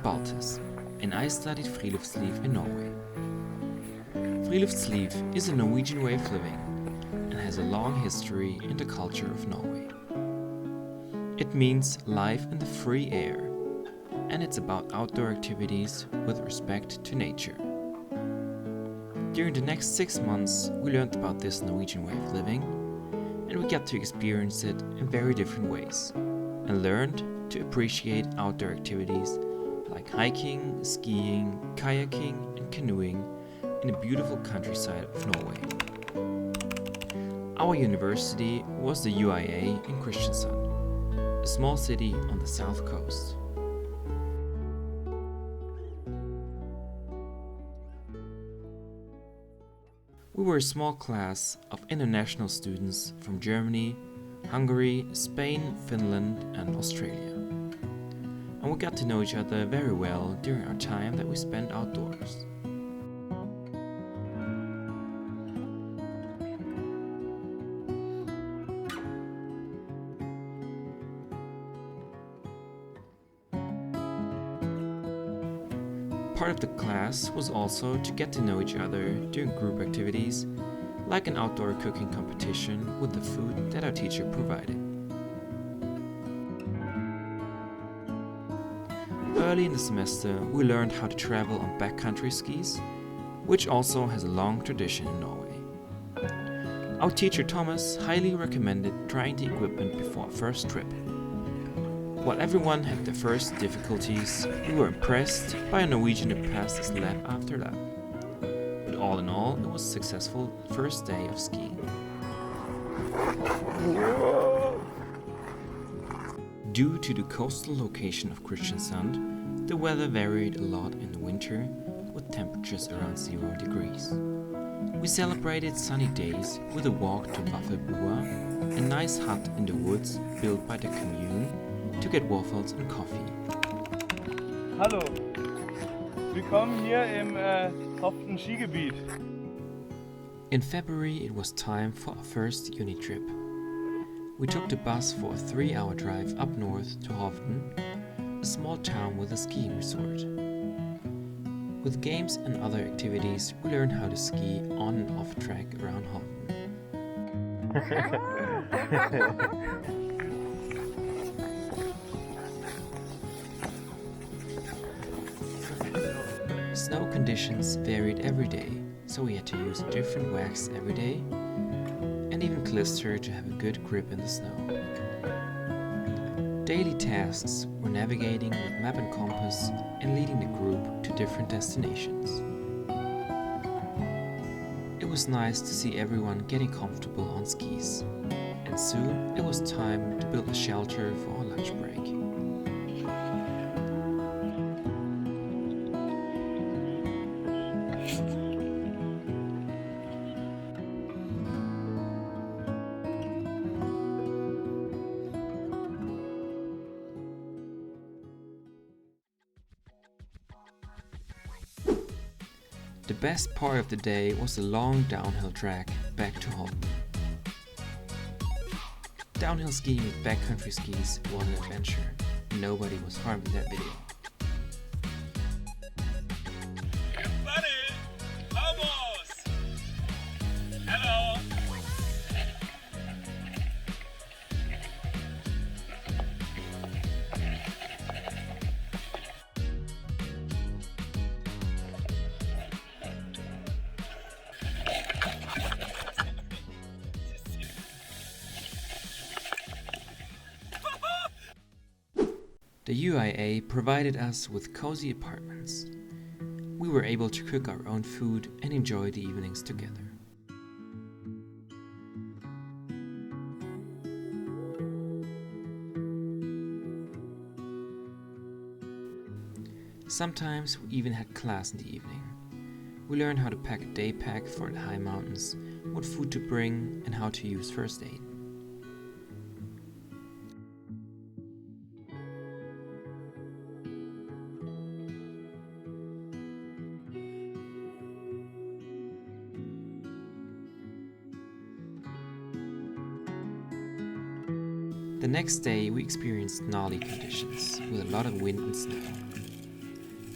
Balthes, and I studied Friluftsliv in Norway. Friluftsliv is a Norwegian way of living and has a long history in the culture of Norway. It means life in the free air, and it's about outdoor activities with respect to nature. During the next 6 months, we learned about this Norwegian way of living, and we got to experience it in very different ways, and learned to appreciate outdoor activities like hiking, skiing, kayaking, and canoeing in the beautiful countryside of Norway. Our university was the UIA in Kristiansand, a small city on the south coast. We were a small class of international students from Germany, Hungary, Spain, Finland, and Australia. And we got to know each other very well during our time that we spent outdoors. Part of the class was also to get to know each other during group activities, like an outdoor cooking competition with the food that our teacher provided. Early in the semester, we learned how to travel on backcountry skis, which also has a long tradition in Norway. Our teacher Thomas highly recommended trying the equipment before our first trip. While everyone had their first difficulties, we were impressed by a Norwegian who passed us lap after lap. But all in all, it was a successful first day of skiing. Due to the coastal location of Kristiansand, the weather varied a lot in the winter, with temperatures around 0 degrees. We celebrated sunny days with a walk to Evje, a nice hut in the woods built by the commune, to get waffles and coffee. Hallo, willkommen hier im Hovden Skigebiet. In February it was time for our first uni trip. We took the bus for a 3-hour drive up north to Hovden, a small town with a skiing resort. With games and other activities, we learned how to ski on and off track around Hovden. Snow conditions varied every day, so we had to use a different wax every day, and even klister to have a good grip in the snow. Daily tasks were navigating with map and compass and leading the group to different destinations. It was nice to see everyone getting comfortable on skis, and soon it was time to build a shelter for our lunch break. The best part of the day was the long downhill track back to home. Downhill skiing with backcountry skis was an adventure. Nobody was harmed in that video. Buddy, vamos! Hello! The UIA provided us with cozy apartments. We were able to cook our own food and enjoy the evenings together. Sometimes we even had class in the evening. We learned how to pack a day pack for the high mountains, what food to bring, and how to use first aid. The next day we experienced gnarly conditions with a lot of wind and snow.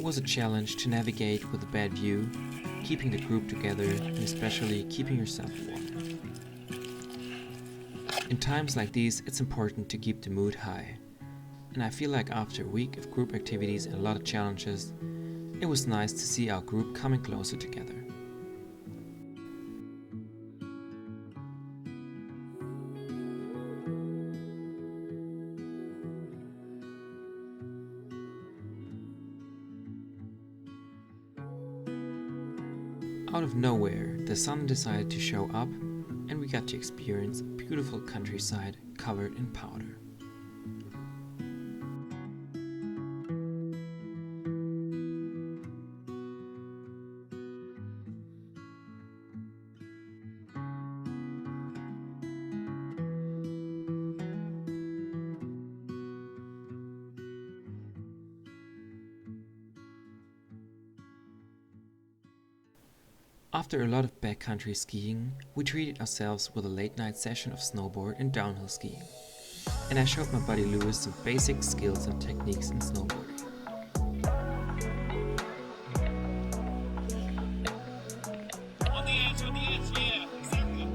It was a challenge to navigate with a bad view, keeping the group together, and especially keeping yourself warm. In times like these, it's important to keep the mood high. And I feel like after a week of group activities and a lot of challenges, it was nice to see our group coming closer together. Out of nowhere, the sun decided to show up, and we got to experience a beautiful countryside covered in powder. After a lot of backcountry skiing, we treated ourselves with a late night session of snowboard and downhill skiing. And I showed my buddy Lewis some basic skills and techniques in snowboarding. On the edge, yeah, exactly.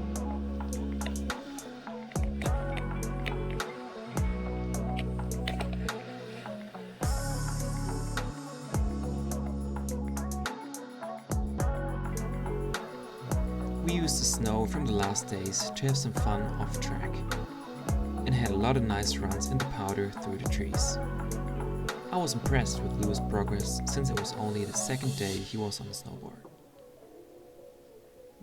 We used the snow from the last days to have some fun off track, and had a lot of nice runs in the powder through the trees. I was impressed with Lewis' progress since it was only the second day he was on the snowboard.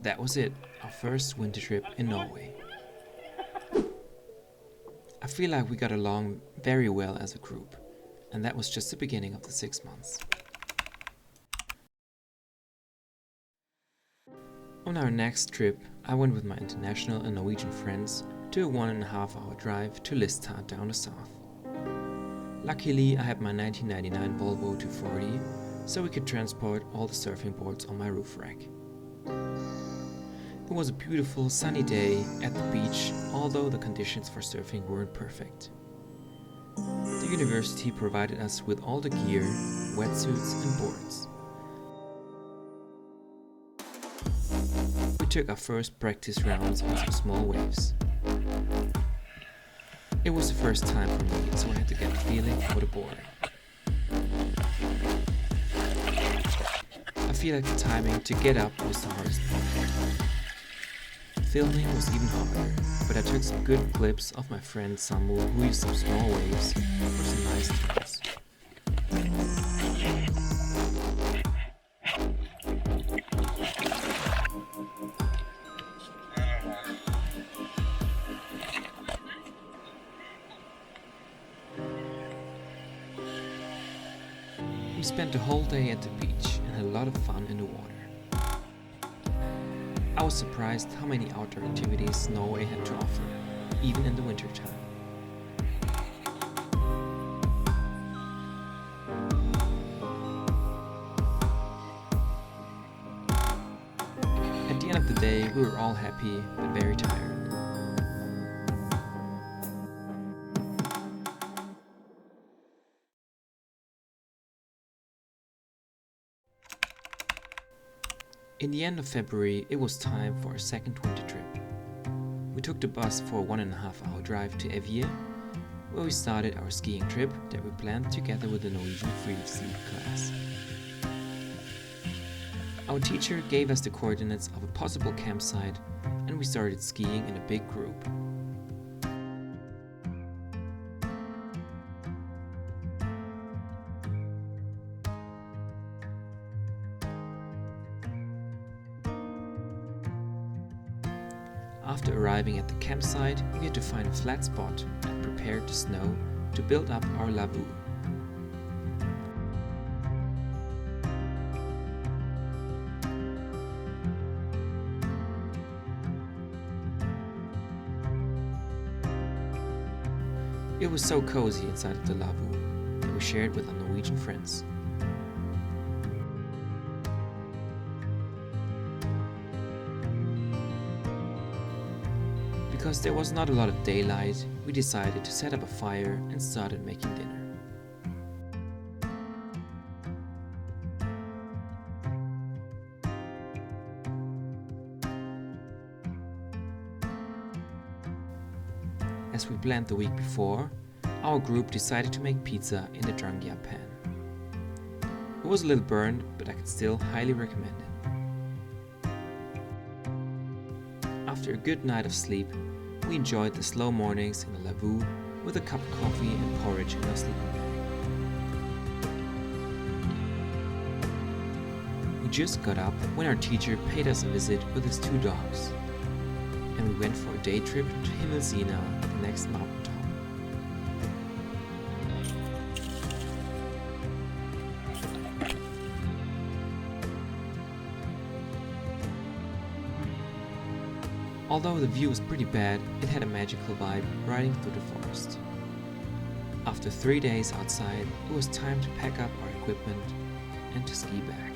That was it, our first winter trip in Norway. I feel like we got along very well as a group, and that was just the beginning of the 6 months. On our next trip, I went with my international and Norwegian friends to a 1.5-hour drive to Listad down the south. Luckily, I had my 1999 Volvo 240, so we could transport all the surfing boards on my roof rack. It was a beautiful sunny day at the beach, although the conditions for surfing weren't perfect. The university provided us with all the gear, wetsuits and boards. We took our first practice rounds on some small waves. It was the first time for me, so I had to get a feeling for the board. I feel like the timing to get up was the hardest part. Filming was even harder, but I took some good clips of my friend Samu, who used some small waves for some nice turns. We spent the whole day at the beach and had a lot of fun in the water. I was surprised how many outdoor activities Norway had to offer, even in the wintertime. At the end of the day, we were all happy but very tired. In the end of February, it was time for our second winter trip. We took the bus for a 1.5-hour drive to Evje, where we started our skiing trip that we planned together with the Norwegian Friluftsliv class. Our teacher gave us the coordinates of a possible campsite, and we started skiing in a big group. After arriving at the campsite, we had to find a flat spot and prepare the snow to build up our lavvu. It was so cozy inside of the lavvu that we shared with our Norwegian friends. Because there was not a lot of daylight, we decided to set up a fire and started making dinner. As we planned the week before, our group decided to make pizza in the Drangia pan. It was a little burned, but I can still highly recommend it. After a good night of sleep, we enjoyed the slow mornings in the lavoo with a cup of coffee and porridge in our sleeping bag. We just got up when our teacher paid us a visit with his 2 dogs, and we went for a day trip to Himmelsina, the next mountaintop. Although the view was pretty bad, it had a magical vibe riding through the forest. After 3 days outside, it was time to pack up our equipment and to ski back.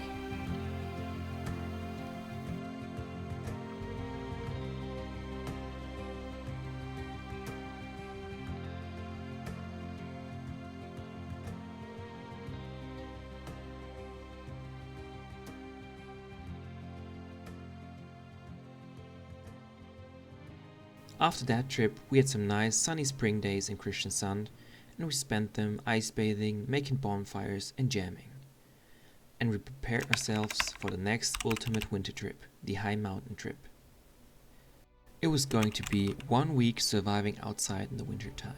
After that trip, we had some nice sunny spring days in Kristiansand, and we spent them ice bathing, making bonfires and jamming. And we prepared ourselves for the next ultimate winter trip, the high mountain trip. It was going to be 1 week surviving outside in the winter time.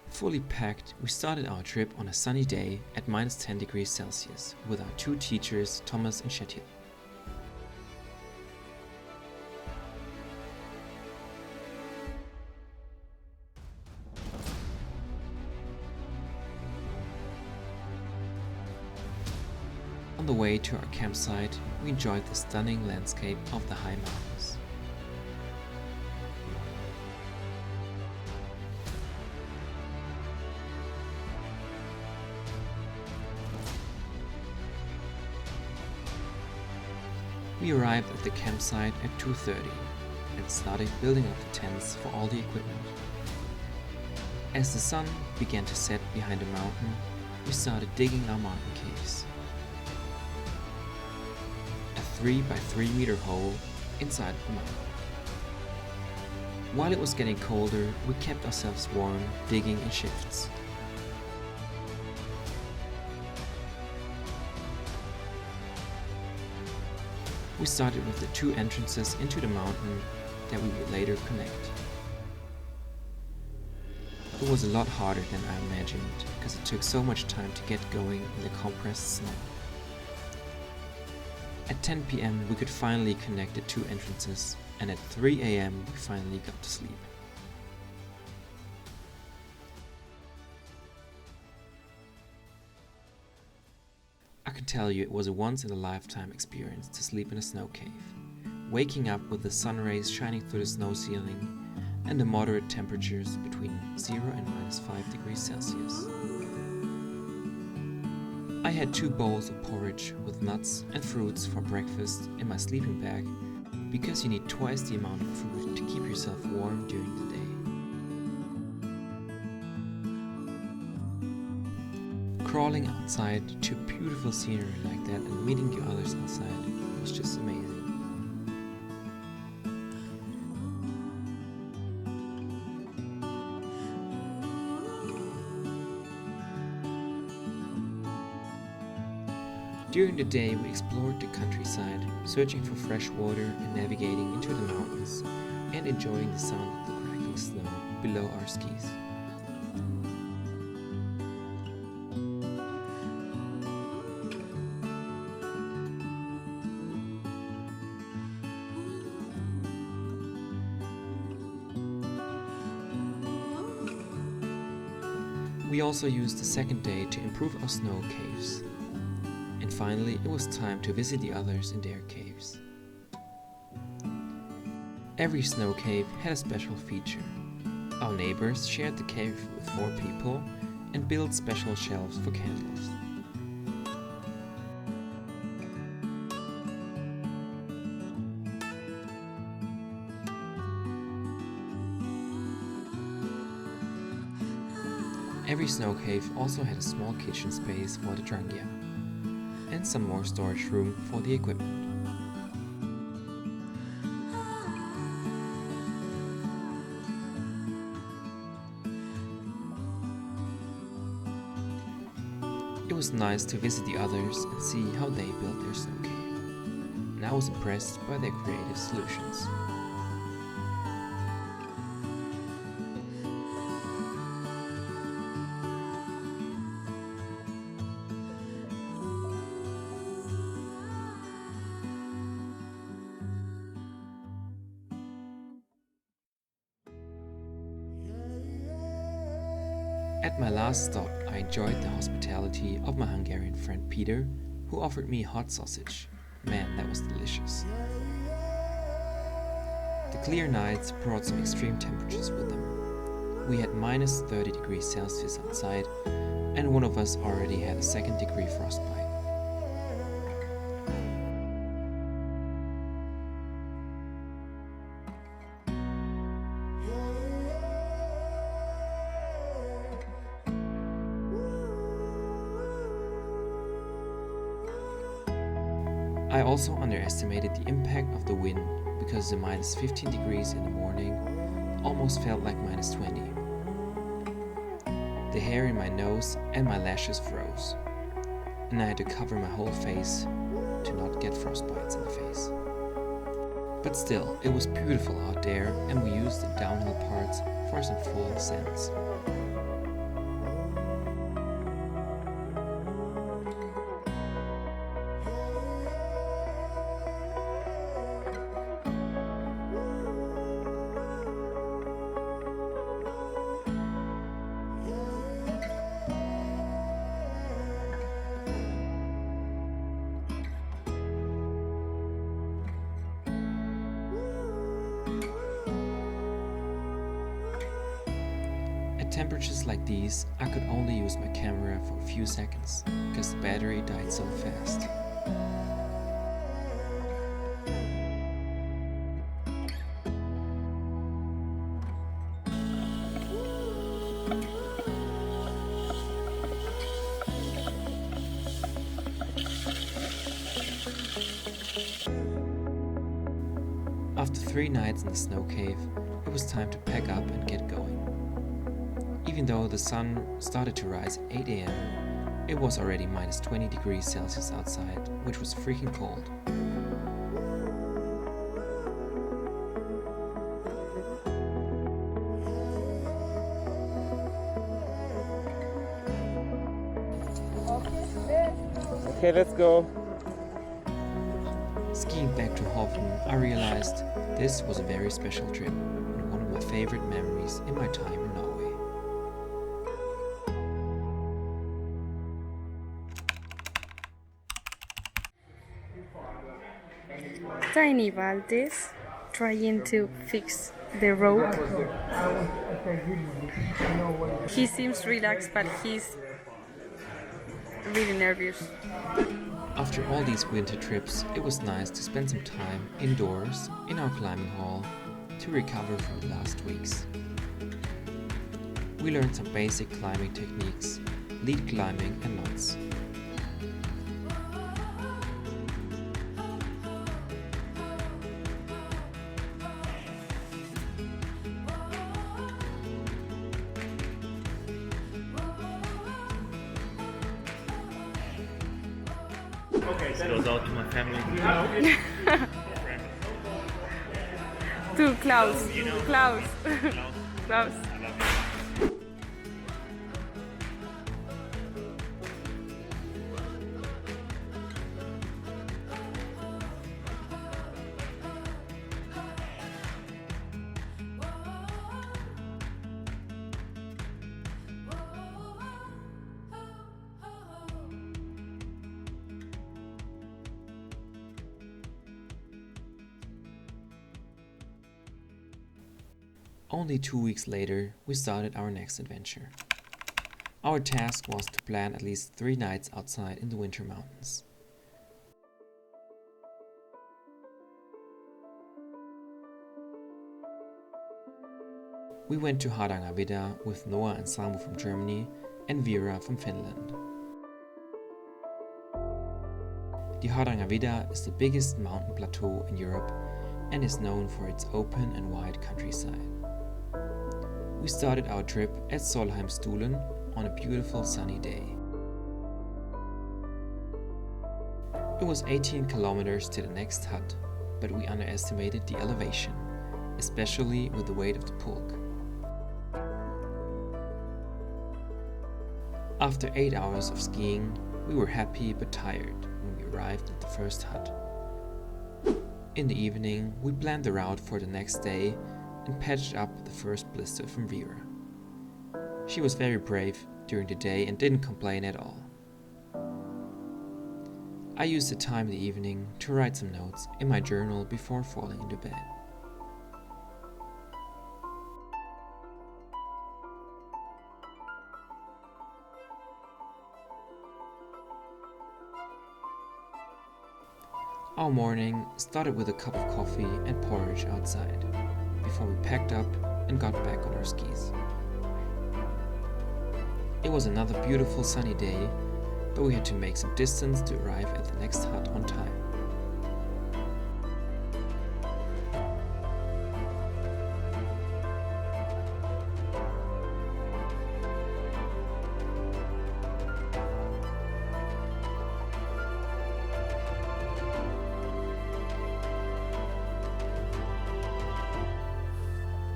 Fully packed, we started our trip on a sunny day at -10 degrees Celsius with our 2 teachers, Thomas and Kjetil. On the way to our campsite, we enjoyed the stunning landscape of the high mountains. We arrived at the campsite at 2:30 and started building up the tents for all the equipment. As the sun began to set behind the mountain, we started digging our mountain caves. 3 by 3 meter hole inside the mountain. While it was getting colder, we kept ourselves warm, digging in shifts. We started with the 2 entrances into the mountain that we would later connect. It was a lot harder than I imagined, because it took so much time to get going in the compressed snow. At 10 p.m. we could finally connect the 2 entrances, and at 3 a.m. we finally got to sleep. I can tell you it was a once-in-a-lifetime experience to sleep in a snow cave, waking up with the sun rays shining through the snow ceiling and the moderate temperatures between 0 and -5 degrees Celsius. I had 2 bowls of porridge with nuts and fruits for breakfast in my sleeping bag, because you need twice the amount of food to keep yourself warm during the day. Crawling outside to beautiful scenery like that and meeting the others outside was just amazing. During the day, we explored the countryside, searching for fresh water and navigating into the mountains, and enjoying the sound of the crackling snow below our skis. We also used the second day to improve our snow caves. And finally, it was time to visit the others in their caves. Every snow cave had a special feature. Our neighbors shared the cave with 4 people and built special shelves for candles. Every snow cave also had a small kitchen space for the Drangia, and some more storage room for the equipment. was nice to visit the others and see how they built their snow cave, and I was impressed by their creative solutions. At my last stop, I enjoyed the hospitality of my Hungarian friend Peter, who offered me hot sausage. Man, that was delicious. The clear nights brought some extreme temperatures with them. We had minus 30 degrees Celsius outside, and one of us already had a second-degree frostbite. I also underestimated the impact of the wind because the minus 15 degrees in the morning almost felt like minus 20. The hair in my nose and my lashes froze, and I had to cover my whole face to not get frostbites in the face. But still, it was beautiful out there, and we used the downhill parts for some full descents. At temperatures like these, I could only use my camera for a few seconds because the battery died so fast. After 3 nights in the snow cave, it was time to pack up and get going. Even though the sun started to rise at 8 a.m., it was already minus 20 degrees Celsius outside, which was freaking cold. Okay, let's go. Skiing back to Hovden, I realized this was a very special trip and one of my favorite memories in my time in Norway. Tiny Balthes trying to fix the rope. He seems relaxed, but he's really nervous. After all these winter trips, it was nice to spend some time indoors in our climbing hall to recover from the last weeks. We learned some basic climbing techniques, lead climbing and knots. This goes out to my family. To Klaus. Klaus. Klaus. Only 2 weeks later, we started our next adventure. Our task was to plan at least 3 nights outside in the winter mountains. We went to Hardangervidda with Noah and Samu from Germany and Vera from Finland. The Hardangervidda is the biggest mountain plateau in Europe and is known for its open and wide countryside. We started our trip at Solheimstolen on a beautiful sunny day. It was 18 kilometers to the next hut, but we underestimated the elevation, especially with the weight of the pulk. After 8 hours of skiing, we were happy but tired when we arrived at the first hut. In the evening, we planned the route for the next day and patched up the first blister from Vera. She was very brave during the day and didn't complain at all. I used the time in the evening to write some notes in my journal before falling into bed. Our morning started with a cup of coffee and porridge outside, before we packed up and got back on our skis. It was another beautiful sunny day, but we had to make some distance to arrive at the next hut on time.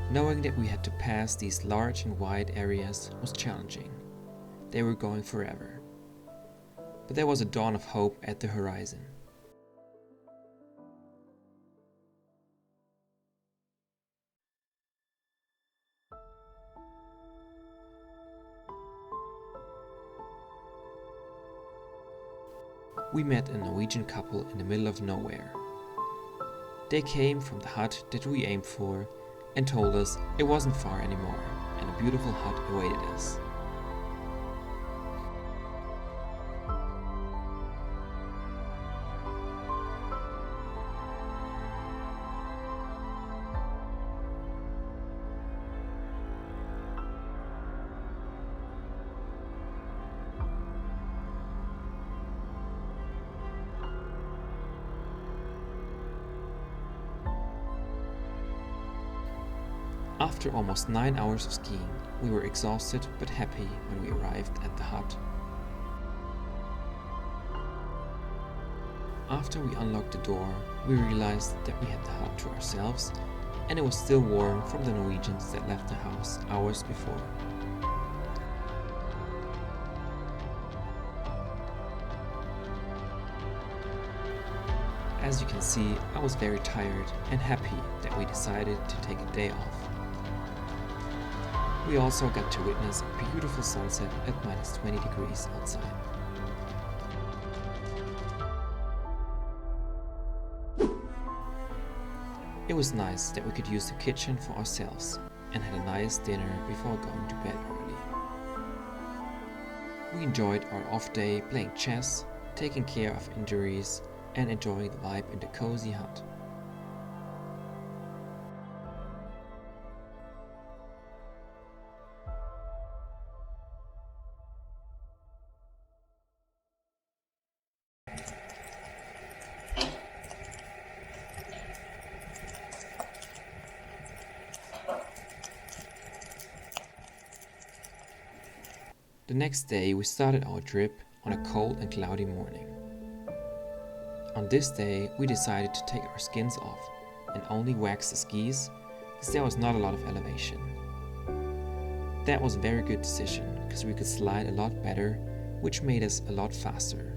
Knowing that we had to pass these large and wide areas was challenging. They were going forever. But there was a dawn of hope at the horizon. We met a Norwegian couple in the middle of nowhere. They came from the hut that we aimed for and told us it wasn't far anymore and a beautiful hut awaited us. After almost 9 hours of skiing, we were exhausted but happy when we arrived at the hut. After we unlocked the door, we realized that we had the hut to ourselves and it was still warm from the Norwegians that left the house hours before. As you can see, I was very tired and happy that we decided to take a day off. We also got to witness a beautiful sunset at minus 20 degrees outside. It was nice that we could use the kitchen for ourselves and had a nice dinner before going to bed early. We enjoyed our off day playing chess, taking care of injuries, and enjoying the vibe in the cozy hut. The next day we started our trip on a cold and cloudy morning. On this day we decided to take our skins off and only wax the skis because there was not a lot of elevation. That was a very good decision because we could slide a lot better, which made us a lot faster.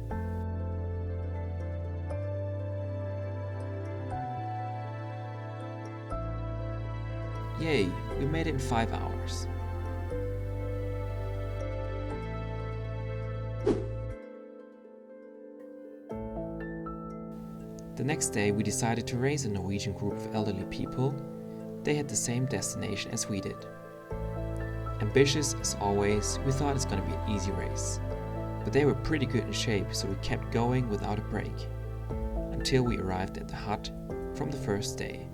Yay, we made it in 5 hours. The next day we decided to race a Norwegian group of elderly people. They had the same destination as we did. Ambitious as always, we thought it's gonna be an easy race. But they were pretty good in shape, so we kept going without a break. Until we arrived at the hut from the first day.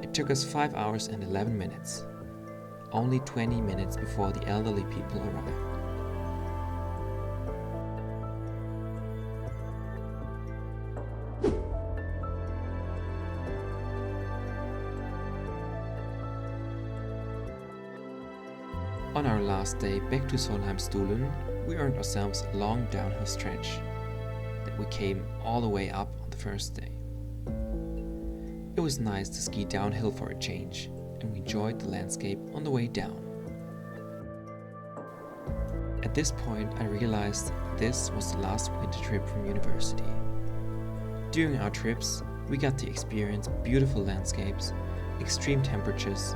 It took us 5 hours and 11 minutes. Only 20 minutes before the elderly people arrived. On our last day back to Solheimstolen, we earned ourselves a long downhill stretch. The we came all the way up on the first day. It was nice to ski downhill for a change, and we enjoyed the landscape on the way down. At this point, I realized this was the last winter trip from university. During our trips, we got to experience beautiful landscapes, extreme temperatures,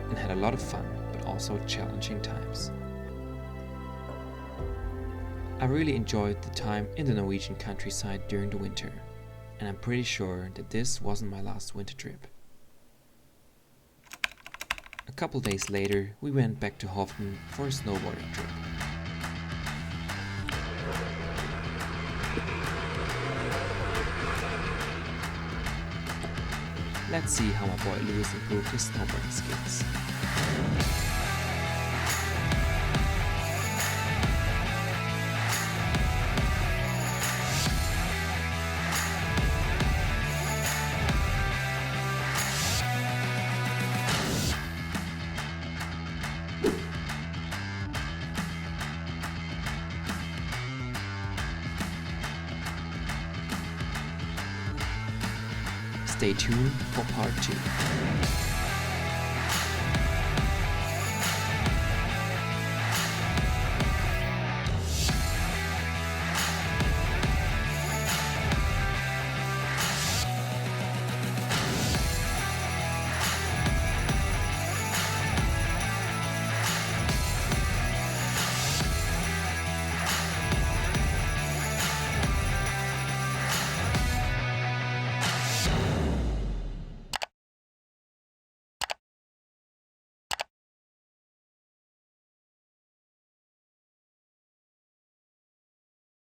and had a lot of fun, but also challenging times. I really enjoyed the time in the Norwegian countryside during the winter, and I'm pretty sure that this wasn't my last winter trip. A couple days later, we went back to Hovden for a snowboarding trip. Let's see how my boy Lewis improved his snowboarding skills. Stay tuned for part 2.